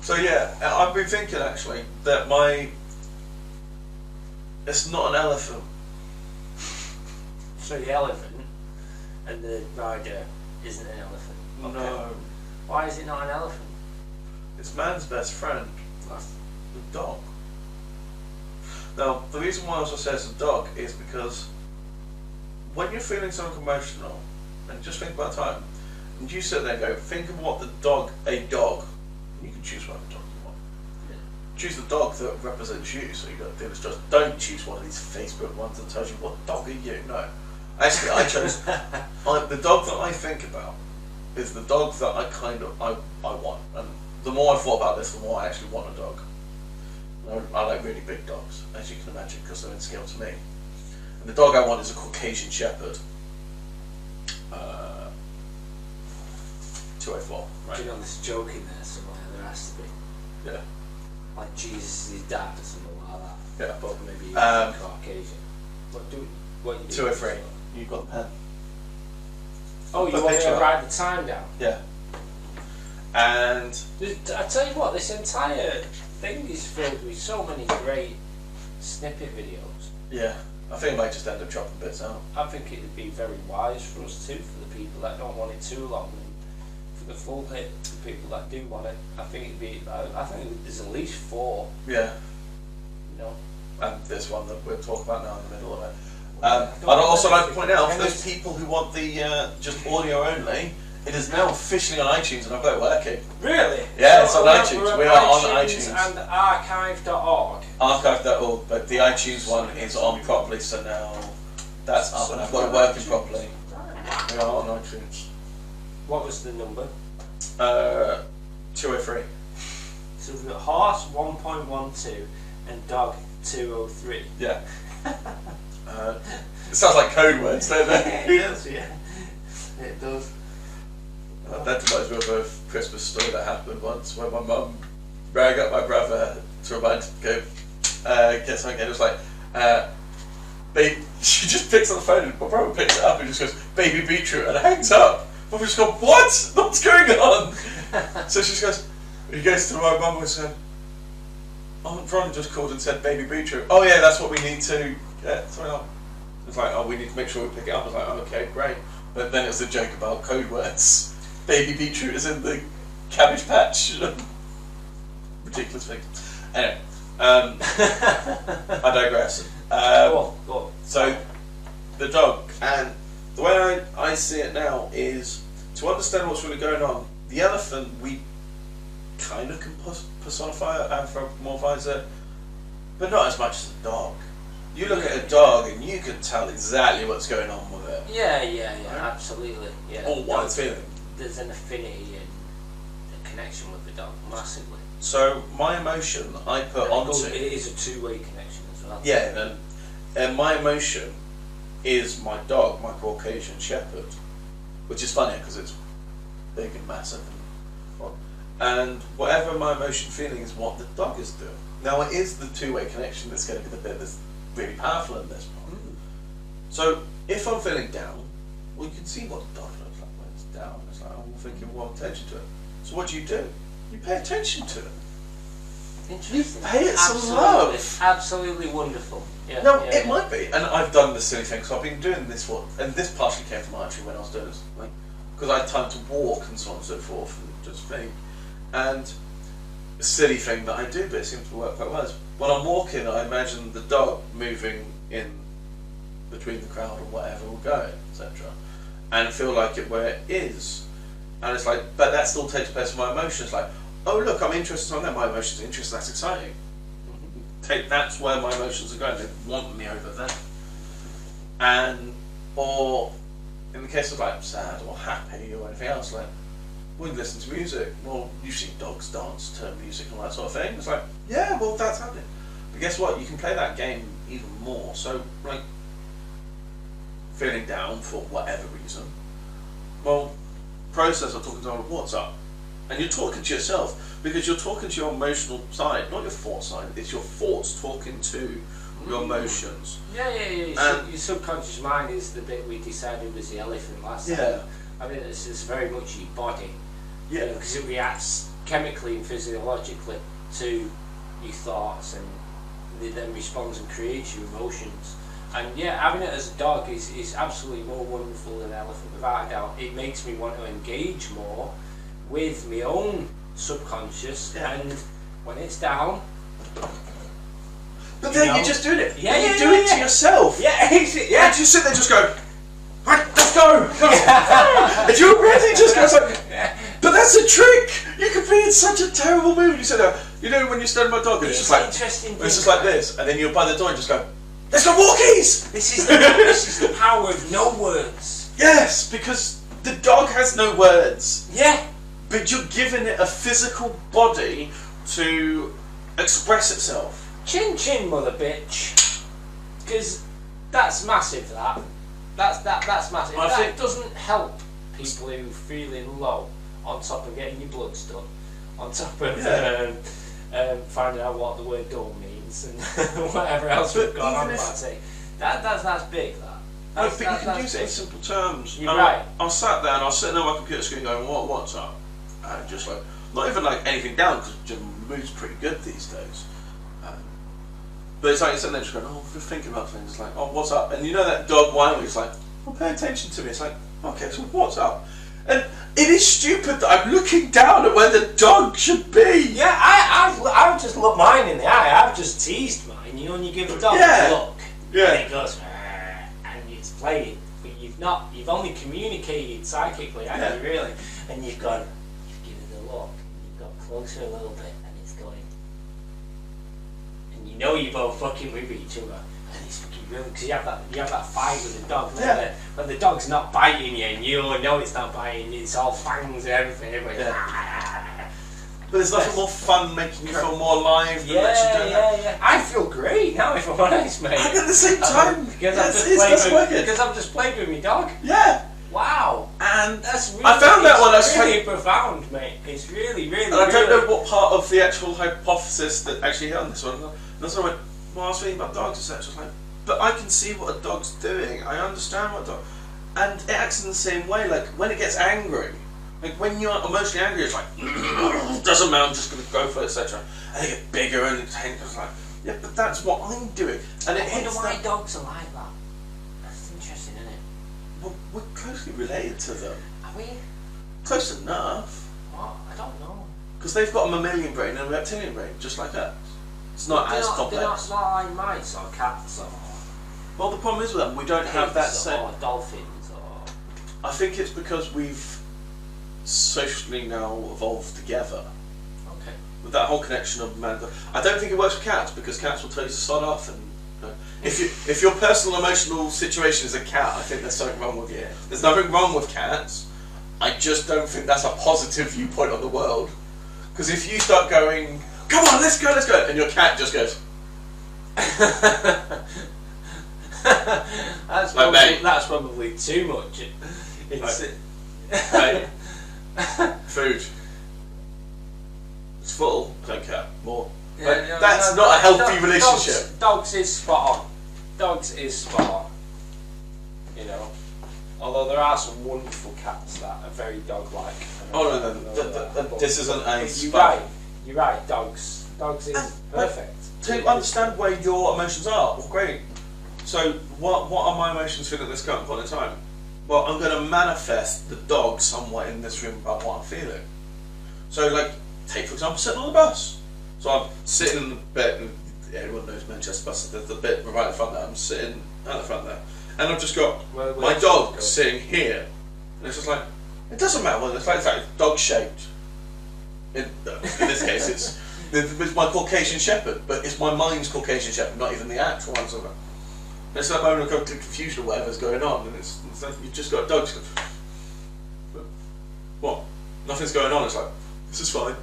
So yeah, I've been thinking actually that it's not an elephant. So the elephant and the rider isn't an elephant? Okay. No. Why is it not an elephant? It's man's best friend. That's the dog. Now, the reason why I also say it's a dog is because when you're feeling something emotional, and just think about time, and you sit there and go, think of what a dog, you can choose whatever dog you want. Yeah. Choose the dog that represents you, so you don't do this. Just don't choose one of these Facebook ones that tells you what dog are you. No. Actually, I chose the dog that I think about is the dog that I want. And the more I thought about this, the more I actually want a dog. I like really big dogs, as you can imagine, because they're in scale to me. And the dog I want is a Caucasian Shepherd. 204, right? Do you know there's a joke in there somewhere? There has to be. Yeah. Like Jesus is his dad or something like that. Yeah. But maybe he's Caucasian. What you do? 203. You've got the pen. Oh, you want to write the time down? Yeah. And I tell you what, this entire thing is filled with so many great snippet videos. yeah, I think I might just end up chopping bits out. I think it would be very wise for us too, for the people that don't want it too long, and for the full hit, the people that do want it. I think it'd be. I think there's at least 4. Yeah. You know. And this one that we're talking about now in the middle of it. I'd also like to point out, for those people who want the just audio only, it is now officially on iTunes and I've got it working. Really? Yeah, it's on iTunes. We are on iTunes. And archive.org. Archive.org, but the iTunes one is on properly, so now that's up and I've got it working properly. We are on iTunes. What was the number? 203. So we've got horse 1.12 and dog 203. Yeah. It sounds like code words, don't they? It does, yeah. It does. That reminds me of a Christmas story that happened once where my mum rang up my brother to remind him to go get something, and it was like, she just picks up the phone and my brother picks it up and just goes, baby beetroot, and hangs up. Mum just goes, what? What's going on? So she just goes, he goes to my mum and said, Aunt Ron just called and said baby beetroot. Oh yeah, that's what we need to get. Sorry, on. It's like, oh, we need to make sure we pick it up. I was like, oh, okay, great. But then it was a joke about code words. Baby beetroot is in the cabbage patch. Ridiculous thing. Anyway, I digress. Go on. So, the dog, and the way I see it now is, to understand what's really going on, the elephant, we kind of can personify it, anthropomorphize it, but not as much as a dog. You look at a dog and you can tell exactly what's going on with it. Yeah, absolutely. Yeah. Or what it's feeling. There's an affinity and a connection with the dog, massively. So my emotion I put onto it is a two-way connection as well. Yeah, and my emotion is my dog, my Caucasian Shepherd, which is funny because it's big and massive and whatever my emotion feeling is what the dog is doing. Now it is the two-way connection that's going to be the bit that's really powerful in this part. So if I'm feeling down, well, you can see what the dog looks like when it's down. It's like, I'm thinking, well, attention to it. So what do? You pay attention to it. Interesting. You pay it some love. Absolutely wonderful. Yeah, no, it might be. And I've done this silly thing, so I've been doing this and this partially came from actually when I was doing this, like, because I had time to walk and so on and so forth, and just think. And a silly thing that I do, but it seems to work quite well, is when I'm walking, I imagine the dog moving in between the crowd or whatever we're going, etc. And feel like it where it is. And it's like, but that still takes place in my emotions. Like, oh look, I'm interested on that, my emotions are interested, that's exciting. That's where my emotions are going, they want me over there. And, or, in the case of like sad or happy or anything else, like, we listen to music. Well, you see dogs dance to music and all that sort of thing. It's like, yeah, well, that's happening. But guess what? You can play that game even more. So, like, feeling down for whatever reason. Well, process of talking to what's up, and you're talking to yourself because you're talking to your emotional side, not your thought side. It's your thoughts talking to your emotions. Yeah. Your subconscious mind is the bit we decided was the elephant last time. I mean, it's very much your body. Yeah. Because it reacts chemically and physiologically to your thoughts, and it then responds and creates your emotions. And yeah, having it as a dog is absolutely more wonderful than an elephant, without a doubt. It makes me want to engage more with my own subconscious, and when it's down. But then you're just doing it. Yeah, you do it to yourself. Yeah, And you sit there, just go. Right, let's go. And you're ready. Just go. Like, but that's a trick. You could be in such a terrible mood. You sit there. You know when you're standing by a dog, and it's just like interesting. It's just like this, and then you're by the door and just go. Let's go walkies. This is the power of no words. Yes, because the dog has no words. Yeah. But you're giving it a physical body to express itself. Chin chin, mother bitch. Because that's massive. That's massive. I that think doesn't help people who are feeling low. On top of getting your bloods done. On top of finding out what the word "dull" means and whatever else we've got on about it. That's big. But you can use it in simple terms. You're right. I was sat there and I was sitting on my computer screen going, what's up? And just like, not even like anything down, because Jim mood's pretty good these days. But it's like you're sitting there just going, we're thinking about things. It's like, what's up? And you know that dog whining, it's like, pay attention to me. It's like, okay, so what's up? And it is stupid that I'm looking down at where the dog should be. Yeah, I've just looked mine in the eye. I've just teased mine. You know, when you give a dog a look, and it goes, and it's playing, but you've only communicated psychically, haven't you, really? And you've given it a look, you've got closer a little bit, and it's going, and you know you're both fucking with each other. And it's fucking real, because you have that fight with the dog when the dog's not biting you and you know it's not biting you, it's all fangs and everything. But there's nothing more fun making you feel more alive than actually doing that. Yeah. I feel great now, if I'm honest, mate. And at the same time, because I've just played with my dog. Yeah. Wow. And that's really, I found that one. It's really profound, mate. It's really, really. And I don't know what part of the actual hypothesis that actually hit on this one. And that's when I went, I was thinking about dogs, etc. I was like, but I can see what a dog's doing. I understand what a dog, and it acts in the same way. Like when it gets angry, like when you're emotionally angry, it's like doesn't matter. I'm just going to go for it, etc. And they get bigger and it's like, yeah, but that's what I'm doing. And I wonder why dogs are like that. That's interesting, isn't it? Well, we're closely related to them. Are we? Close enough. What? I don't know. Because they've got a mammalian brain and a reptilian brain, just like us. It's not as complex. They're not like mice or cats or. Well, the problem is with them, we don't have that same. Or dolphins or. I think it's because we've socially now evolved together. Okay. With that whole connection of man. I don't think it works with cats because cats will tell you to sod off, and if your personal emotional situation is a cat, I think there's something wrong with you. There's nothing wrong with cats. I just don't think that's a positive viewpoint on the world. Because if you start going, come on, let's go, and your cat just goes. That's probably too much. Hey, food. It's full. Don't care. More. That's not a healthy relationship. Dogs is spot on. Dogs is spot on. You know. Although there are some wonderful cats that are very dog-like. No. This isn't a. You're right. Dogs is perfect. To understand where your emotions are, well, great. So, what are my emotions feeling at this current point in time? Well, I'm going to manifest the dog somewhat in this room about what I'm feeling. So, like, take for example, sitting on the bus. So I'm sitting in the bit, and everyone knows Manchester bus. There's the bit right in front there. I'm sitting at the front there, and I've just got my dog sitting here, and it's just like it doesn't matter whether it's like dog shaped. In this case, it's my Caucasian Shepherd, but it's my mind's Caucasian Shepherd, not even the actual one. So it's that moment of confusion or whatever's going on, and it's like you've just got a dog. What? Nothing's going on. It's like this is fine.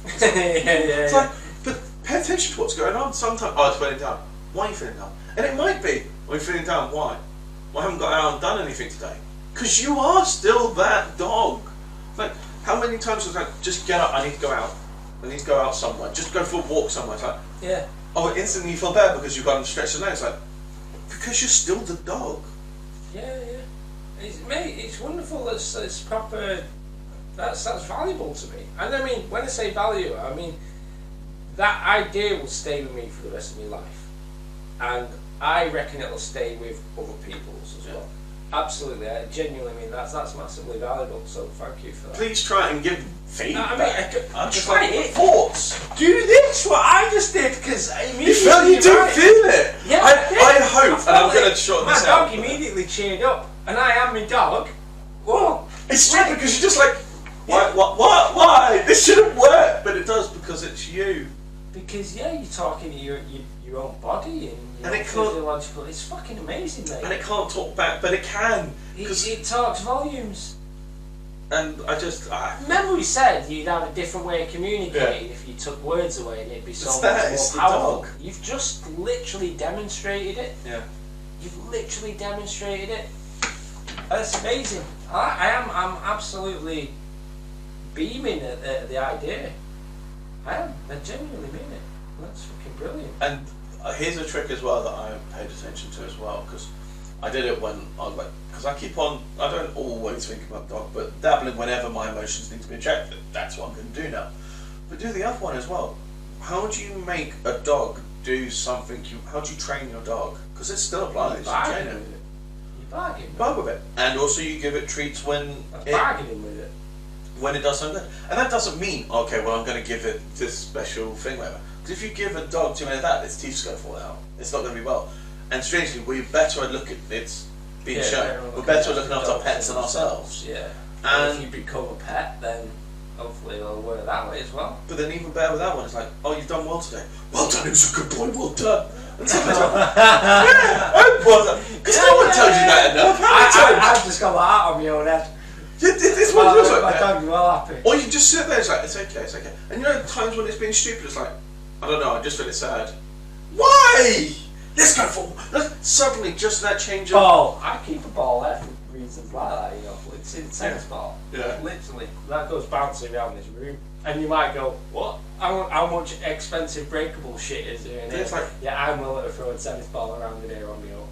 It's like, but pay attention to what's going on. Sometimes, it's feeling down. Why are you feeling down? And it might be, when you're feeling down, why? Well, I haven't got out and done anything today. Because you are still that dog. Like, how many times was like, just get up, I need to go out. I need to go out somewhere. Just go for a walk somewhere. It's like, yeah. Oh, instantly you feel better because you've got to stretch the legs. Like, because you're still the dog. Yeah. It's wonderful. It's proper That's valuable to me. And I mean, when I say value, I mean that idea will stay with me for the rest of my life, and I reckon it'll stay with other people's as well. Absolutely, I genuinely mean that's massively valuable. So thank you for that. Please try and give feedback. I mean, I'm just try like it. thoughts. Do this what I just did because You do feel it. Yeah, I hope, and I'm going to shorten this out. My dog immediately cheered up, and I am my dog. Whoa! It's stupid because you're just like, why? This shouldn't work, but it does because it's you. Because you're talking to your own body and it can't, physiological. It's fucking amazing, mate. And it can't talk back, but it can. It talks volumes. And I just remember we said you'd have a different way of communicating if you took words away, and it'd be so much more powerful. You've just literally demonstrated it. Yeah. You've literally demonstrated it. That's amazing. I'm absolutely beaming at the idea. I genuinely mean it. That's fucking brilliant. And here's a trick as well that I paid attention to as well, because I did it when I was like, because I don't always think about dog, but dabbling whenever my emotions need to be injected. That's what I'm going to do now. But do the other one as well. How do you make a dog do something? How do you train your dog? Because it still applies. You bargain with it. You bargain. Bargain with it. And also you give it treats when bargaining with it. When it does something good. And that doesn't mean, okay, well, I'm going to give it this special thing, whatever. Because if you give a dog too many of that, its teeth's going to fall out. It's not going to be well. And strangely, we're better at looking, it's being shown, we're better at looking after our pets than ourselves. Yeah. And if you become a pet, then hopefully it'll work that way as well. But then even better with that one, it's like, oh, you've done well today. Well done, it was a good boy, well done. And sometimes like, yeah, well done. Because no one tells you that enough. I've just got my heart on my own head. This one feels like my that. dog's well happy. Or you just sit there, it's like, it's okay. And you know, times when it's being stupid, it's like, I don't know, I just feel it's sad. Why? Let's go for suddenly just that change of ball. I keep a ball there for reasons like that, you know. It's a tennis ball. Yeah. Literally. That goes bouncing around this room. And you might go, what? How much expensive breakable shit is there in here? It's like, yeah, I'm willing to throw a tennis ball around in here on my own.